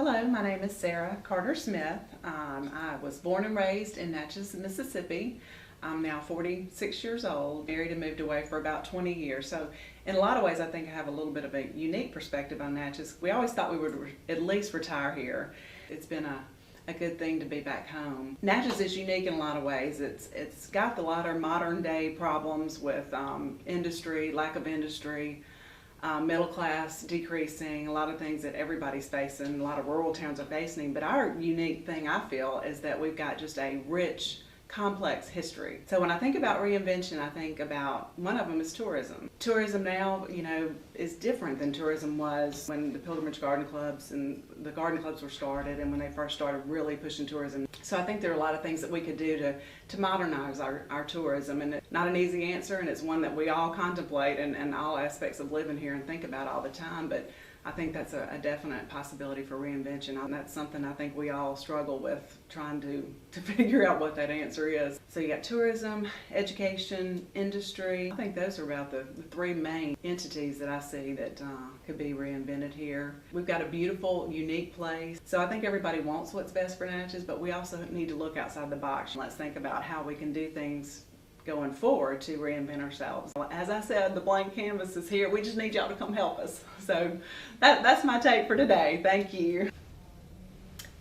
Hello, my name is Sarah Carter Smith. I was born and raised in Natchez, Mississippi. I'm now 46 years old, married and moved away for about 20 years. So in a lot of ways, I think I have a little bit of a unique perspective on Natchez. We always thought we would at least retire here. It's been a good thing to be back home. Natchez is unique in a lot of ways. It's got a lot of modern day problems with industry, lack of industry, middle class decreasing, a lot of things that everybody's facing, a lot of rural towns are facing. But our unique thing, I feel, is that we've got just a rich, complex history. So when I think about reinvention, I think about one of them is tourism. Tourism now, is different than tourism was when the Pilgrimage Garden Clubs and the garden clubs were started and when they first started really pushing tourism. So I think there are a lot of things that we could do to modernize our tourism, and it's not an easy answer, and it's one that we all contemplate and all aspects of living here and think about all the time, but I think that's a definite possibility for reinvention, and that's something I think we all struggle with, trying to figure out what that answer is. So you got tourism, education, industry. I think those are about the three main entities that I see that could be reinvented here. We've got a beautiful, unique place. So I think everybody wants what's best for Natchez, but we also need to look outside the box. Let's think about how we can do things going forward to reinvent ourselves. As I said, the blank canvas is here. We just need y'all to come help us. So that's my take for today. Thank you.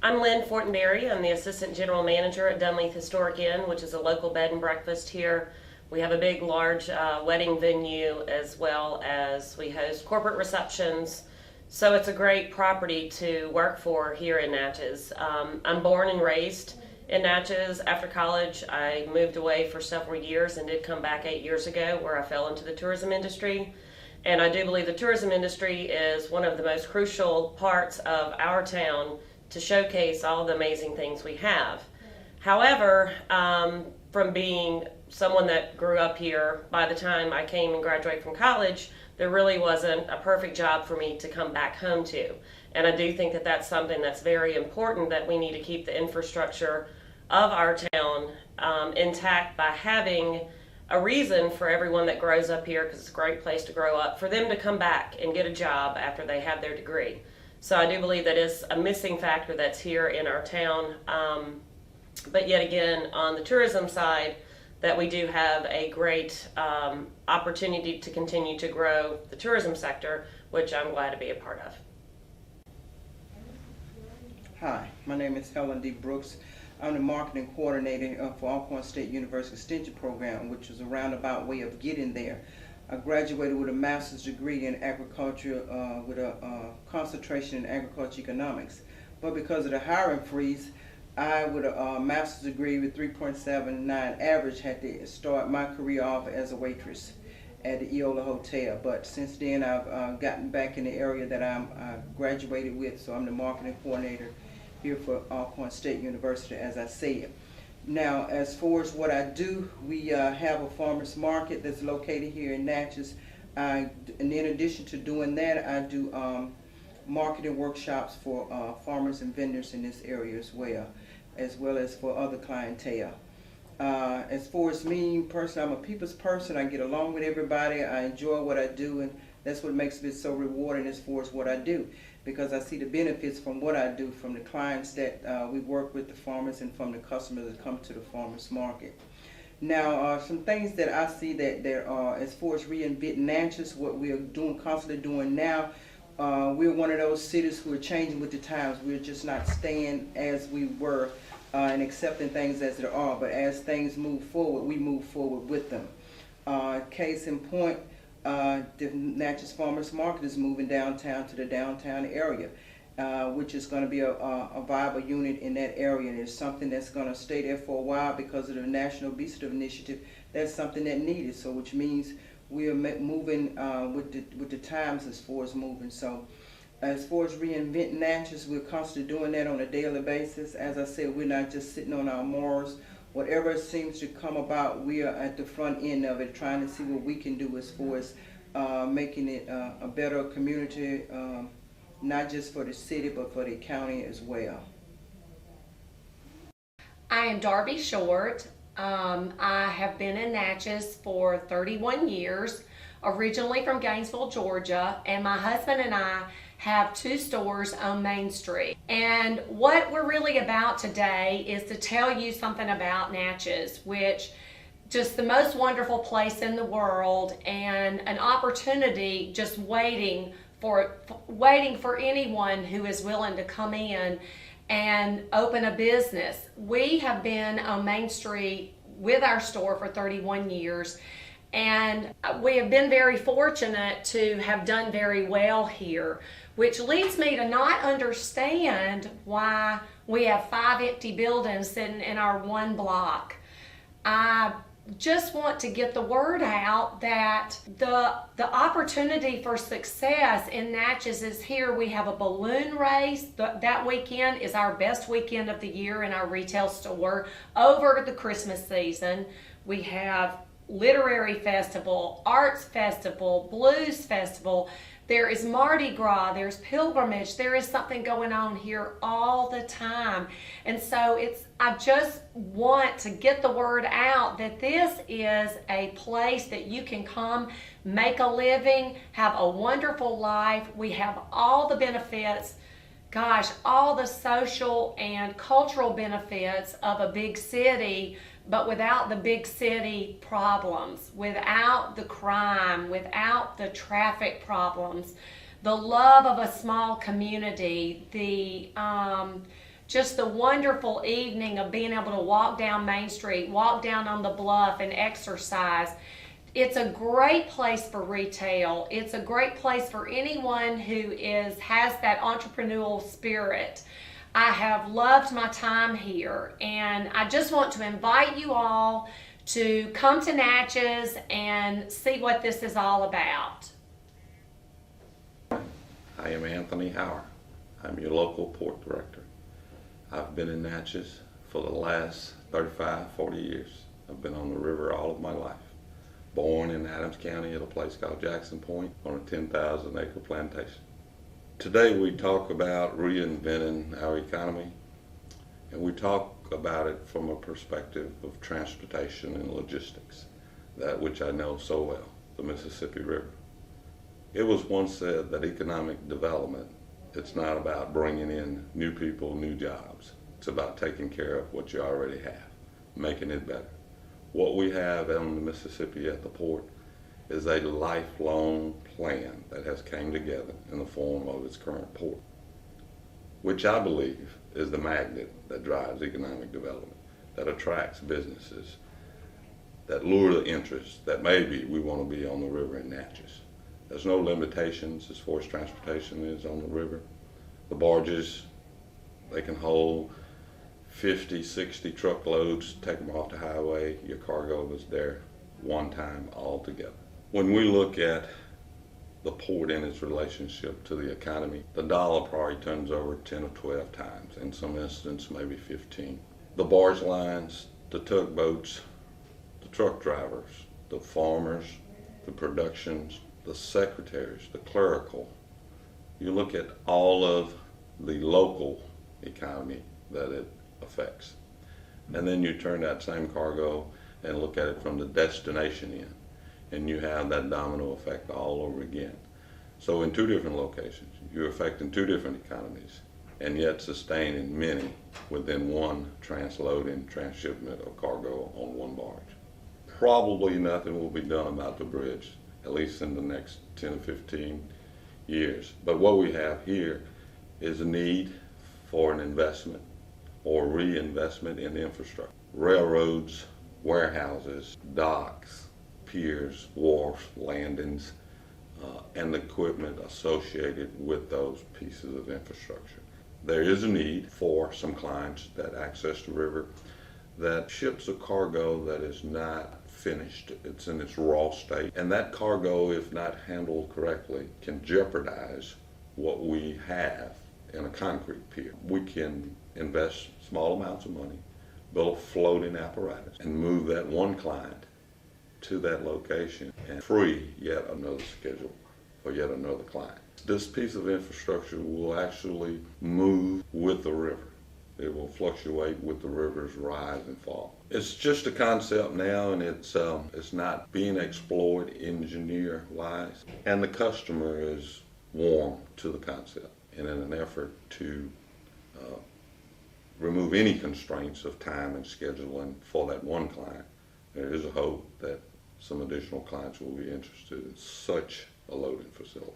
I'm Lynn Fortin. I'm the Assistant General Manager at Dunleith Historic Inn, which is a local bed and breakfast here. We have a big, large wedding venue, as well as we host corporate receptions. So it's a great property to work for here in Natchez. I'm born and raised in Natchez. After college, I moved away for several years and did come back 8 years ago, where I fell into the tourism industry. And I do believe the tourism industry is one of the most crucial parts of our town to showcase all the amazing things we have. However, from being someone that grew up here, by the time I came and graduated from college, there really wasn't a perfect job for me to come back home to. And I do think that that's something that's very important, that we need to keep the infrastructure of our town intact by having a reason for everyone that grows up here, because it's a great place to grow up, for them to come back and get a job after they have their degree. So I do believe that is a missing factor that's here in our town. But yet again, on the tourism side, that we do have a great opportunity to continue to grow the tourism sector, which I'm glad to be a part of. Hi, my name is Helen D Bruce. I'm the marketing coordinator for Alcorn State University Extension Program, which is a roundabout way of getting there. I graduated with a master's degree in agriculture with a concentration in agriculture economics. But because of the hiring freeze, I, with a master's degree with 3.79 average, had to start my career off as a waitress at the Eola Hotel. But since then, I've gotten back in the area that I graduated with, so I'm the marketing coordinator here for Alcorn State University, as I said. Now, as far as what I do, we have a farmers market that's located here in Natchez. And in addition to doing that, I do marketing workshops for farmers and vendors in this area as well as for other clientele. As far as me personally, I'm a people's person. I get along with everybody. I enjoy what I do, and that's what makes it so rewarding as far as what I do, because I see the benefits from what I do, from the clients that we work with, the farmers, and from the customers that come to the farmers market. Now, some things that I see that there are, as far as reinventing Natchez, what we are constantly doing now, we're one of those cities who are changing with the times. We're just not staying as we were and accepting things as they are, but as things move forward, we move forward with them. Case in point, the Natchez Farmers Market is moving downtown to the downtown area, which is going to be a viable unit in that area, and it's something that's going to stay there for a while because of the National Obesity Initiative. That's something that needed, so which means we are moving with the times as far as moving. So as far as reinventing Natchez, we're constantly doing that on a daily basis. As I said, we're not just sitting on our morals. Whatever seems to come about, we are at the front end of it, trying to see what we can do as far as making it a better community, not just for the city, but for the county as well. I am Darby Short. I have been in Natchez for 31 years. originally from Gainesville, Georgia, and my husband and I have 2 stores on Main Street. And what we're really about today is to tell you something about Natchez, which just the most wonderful place in the world, and an opportunity just waiting for anyone who is willing to come in and open a business. We have been on Main Street with our store for 31 years, and we have been very fortunate to have done very well here, which leads me to not understand why we have 5 empty buildings sitting in our one block. I just want to get the word out that the opportunity for success in Natchez is here. We have a balloon race. That weekend is our best weekend of the year in our retail store over the Christmas season. We have literary festival, arts festival, blues festival. There is Mardi Gras, there's pilgrimage, there is something going on here all the time. And so I just want to get the word out that this is a place that you can come, make a living, have a wonderful life. We have all the benefits, all the social and cultural benefits of a big city, but without the big city problems, without the crime, without the traffic problems, the love of a small community, just the wonderful evening of being able to walk down Main Street, walk down on the bluff and exercise. It's a great place for retail. It's a great place for anyone who has that entrepreneurial spirit. I have loved my time here, and I just want to invite you all to come to Natchez and see what this is all about. I am Anthony Howre. I'm your local port director. I've been in Natchez for the last 35, 40 years. I've been on the river all of my life. Born in Adams County at a place called Jackson Point on a 10,000 acre plantation. Today we talk about reinventing our economy, and we talk about it from a perspective of transportation and logistics, that which I know so well, the Mississippi River. It was once said that economic development, it's not about bringing in new people, new jobs. It's about taking care of what you already have, making it better. What we have on the Mississippi at the port is a lifelong plan that has came together in the form of its current port, which I believe is the magnet that drives economic development, that attracts businesses, that lure the interest that maybe we want to be on the river in Natchez. There's no limitations as far as transportation is on the river. The barges, they can hold 50, 60 truckloads, take them off the highway, your cargo is there one time all together. When we look at the port and its relationship to the economy, the dollar probably turns over 10 or 12 times, in some instances maybe 15. The barge lines, the tugboats, the truck drivers, the farmers, the productions, the secretaries, the clerical. You look at all of the local economy that it affects. And then you turn that same cargo and look at it from the destination end, and you have that domino effect all over again. So in 2 different locations, you're affecting 2 different economies, and yet sustaining many within one transloading, transshipment of cargo on one barge. Probably nothing will be done about the bridge, at least in the next 10 or 15 years. But what we have here is a need for an investment or reinvestment in infrastructure. Railroads, warehouses, docks, piers, wharfs, landings, and the equipment associated with those pieces of infrastructure. There is a need for some clients that access the river that ships a cargo that is not finished, it's in its raw state, and that cargo, if not handled correctly, can jeopardize what we have in a concrete pier. We can invest small amounts of money, build a floating apparatus, and move that one client to that location and free yet another schedule for yet another client. This piece of infrastructure will actually move with the river. It will fluctuate with the river's rise and fall. It's just a concept now, and it's not being explored engineer-wise. And the customer is warm to the concept. And in an effort to remove any constraints of time and scheduling for that one client, there is a hope that some additional clients will be interested in such a loading facility.